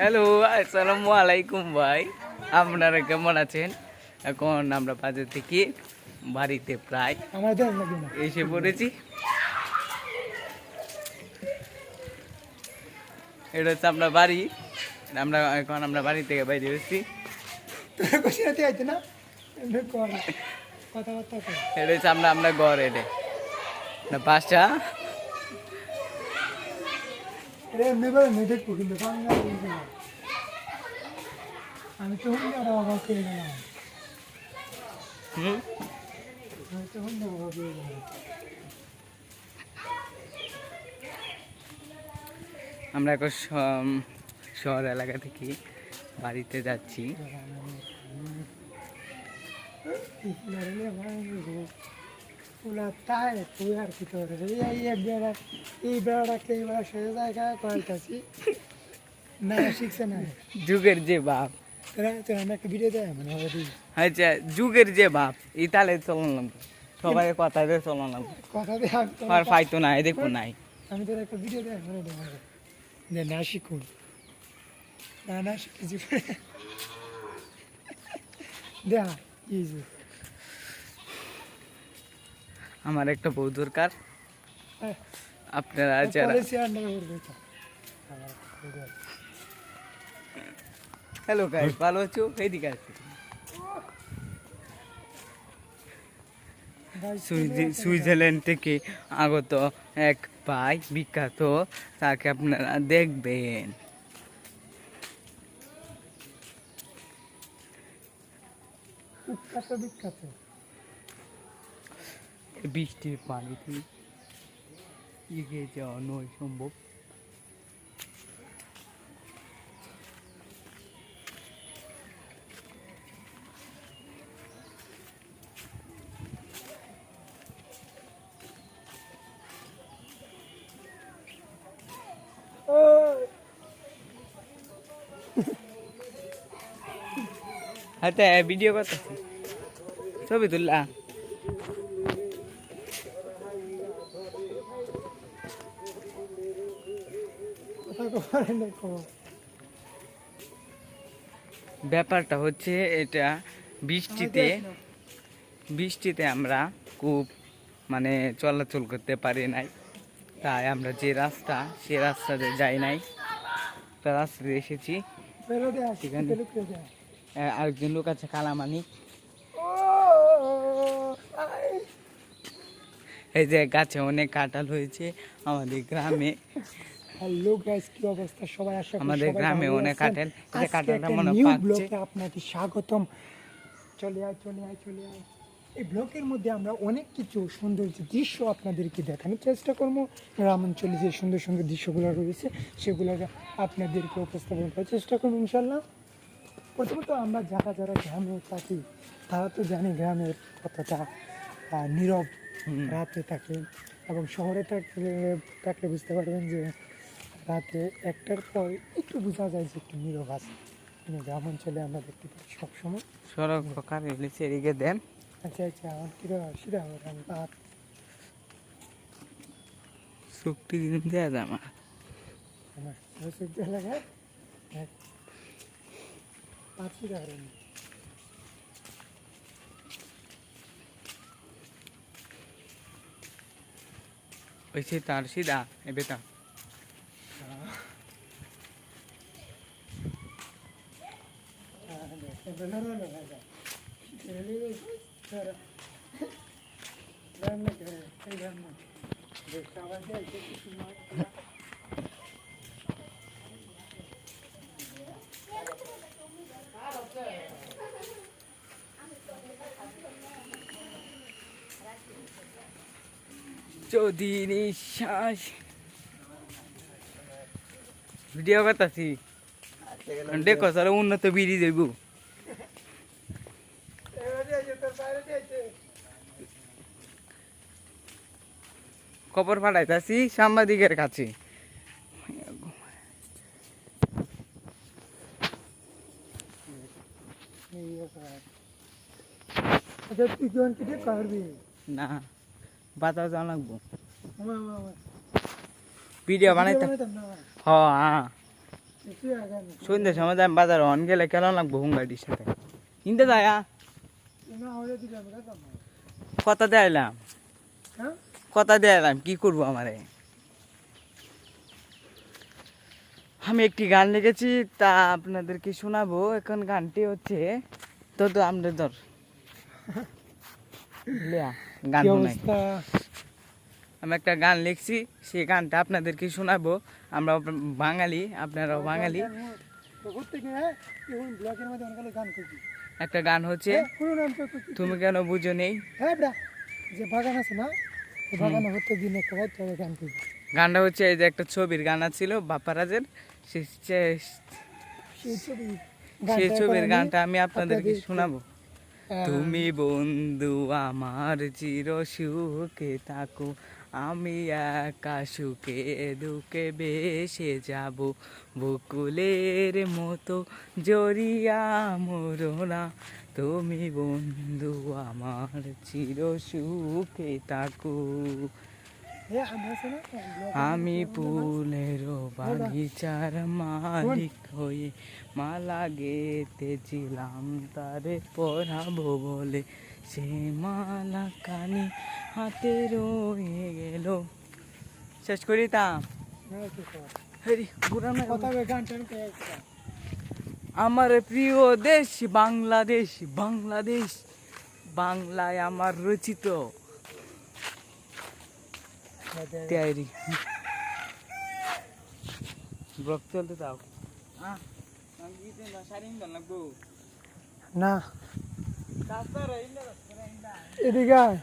Hello, আসসালামু আলাইকুম ভাই। আপনারা কেমন আছেন? এখন আমরা বাজার থেকে বাড়িতে প্রায় এসে পড়েছি। এটা হচ্ছে আপনার বাড়ি। আমরা বাড়ি থেকে বাইরে এসেছি। এটা হচ্ছে আমরা ঘর, এটা বাসা। আমি তো অবাক হয়ে গেলাম। আমরা এখন শহর এলাকা থেকে বাড়িতে যাচ্ছি। যুগের যে বাপ, আচ্ছা যুগের যে বাপ ইতালে চলন লাগবে, সবাই কথা দিয়ে চলন লাগবে। আর ফাইতো নাই, দেখো নাই। আমি তোর একটা ভিডিও দেখ যে না শিখুন না শিখেছি দেখা আমার একটা বউ দরকার। আপনারা যারা হ্যালো গাইস, ভালো আছো? এইদিকে আছে সুইজারল্যান্ড থেকে আগত এক ভাই, বিখ্যাত, তাকে আপনারা দেখবেন। বিখ্যাত বৃষ্টির পানিতে এগিয়ে যাওয়া নয় সম্ভব। হাতে ভিডিও করতেছি, ছবি তুললা। ব্যাপারটা হচ্ছে এটা, বৃষ্টিতে আমরা খুব মানে চলাচল করতে পারি নাই, তাই আমরা যে রাস্তা সে রাস্তাতে যাই নাই, রাস্তাতে এসেছি। সেখানে আরেকজন লোক আছে, কালামানি। এই যে গাছে অনেক কাঁঠাল হয়েছে আমাদের গ্রামে। হ্যালো গাইস, কি অবস্থা সবাই? আশা করি আমাদের গ্রামে অনেক কাঁঠাল, এই কাঁঠালটা মনে নিউ পাচ্ছে। ব্লগে আপনাকে স্বাগতম। চলে আয়। এই ব্লগের মধ্যে আমরা অনেক কিছু সুন্দর দৃশ্য আপনাদেরকে দেখানোর চেষ্টা করবো। গ্রাম অঞ্চলে যে সুন্দর সুন্দর দৃশ্যগুলো রয়েছে সেগুলো আপনাদেরকে উপস্থাপন করার চেষ্টা করবো ইনশাল্লাহ। প্রথমত আমরা যারা গ্রামে থাকি তারা তো জানি গ্রামের কতটা নীরব রাতে থাকে, এবং শহরে থাকলে বুঝতে পারবেন যে রাতে একটার পর একটু বোঝা যায় যে একটু নীরব আছে, কিন্তু গ্রাম অঞ্চলে আমরা দেখতে পাই সবসময়। সড়ক কার এলিছে এদিকে দেন। আচ্ছা আমার সিধা আমি পাঁচ শক্তি দিন দেয়া যায় আমার। আমার সূর্য এলাকায় পাঁচ সিধা করেন। ওইসে তার সিধা এ বেটা। যদি নিঃশ্বাস ভিডিও করতেছি, দেখো স্যার উন্নত বিড়ি দেব। খবর পাঠাইতেছি সাংবাদিকের কাছে। না বাতাস যাওয়া লাগবো, ভিডিও বানাইতাম। হ্যাঁ সন্ধ্যের সময় আমি বাজার অন গেলে কেমন লাগবো হুঙ্গাটির সাথে কিনতে যায় কথা দেয়াইলাম কথা দেয়াইলাম কি করবো আমারে আমি একটি গান লিখেছি তা আপনাদেরকে শোনাবো এখন গানটি হচ্ছে তো তো আমরা ধর লিয়া, গান কি শোনাই অবস্থা? আমি একটা গান লিখছি সেই গানটা আপনাদেরকে শোনাবো আমরা বাঙালি আপনারাও বাঙালি ব্লগের মধ্যে অনেকগুলো গান করছি। একটা গান হচ্ছে পুরো নাম তো তুমি কেন বুঝো নেই হ্যাঁ ব্রা, যে বাগান আছে না, ওই বাগানে প্রত্যেক দিন একটা রাত ধরে গান করছি। গানটা হচ্ছে এই যে একটা ছবির গান ছিল বাপ্পারাজের সেই ছবি সেই গানটা ছবির এখন গানটা আমি আপনাদেরকে আপনাদের- শোনাবো আহ, তুমি বন্ধু আমার চির সুখে থাকো আমি একা সুখে দুঃখে বেসে যাব বকুলের মতো জড়িয়া মরোনা তুমি বন্ধু আমার চির সুখে থাকো হ্যাঁ, আমরা আছে না, ব্লগের আমি মধ্যে ফুলের বাগিচার মালিক হয়ে মালা গেতেছিলাম তারে পরাবো বলে সে মালা কানি হাতে রয়ে গেল শেষ করি তা হ্যাঁ, কি খবর? হেরি, বুড়া না। কথা হবে, গান টান কে একটা। আমার প্রিয় দেশ বাংলাদেশ বাংলাদেশ বাংলায় আমার রচিত তৈরি ব্লক চলতে দাও না, এদিকে আয়।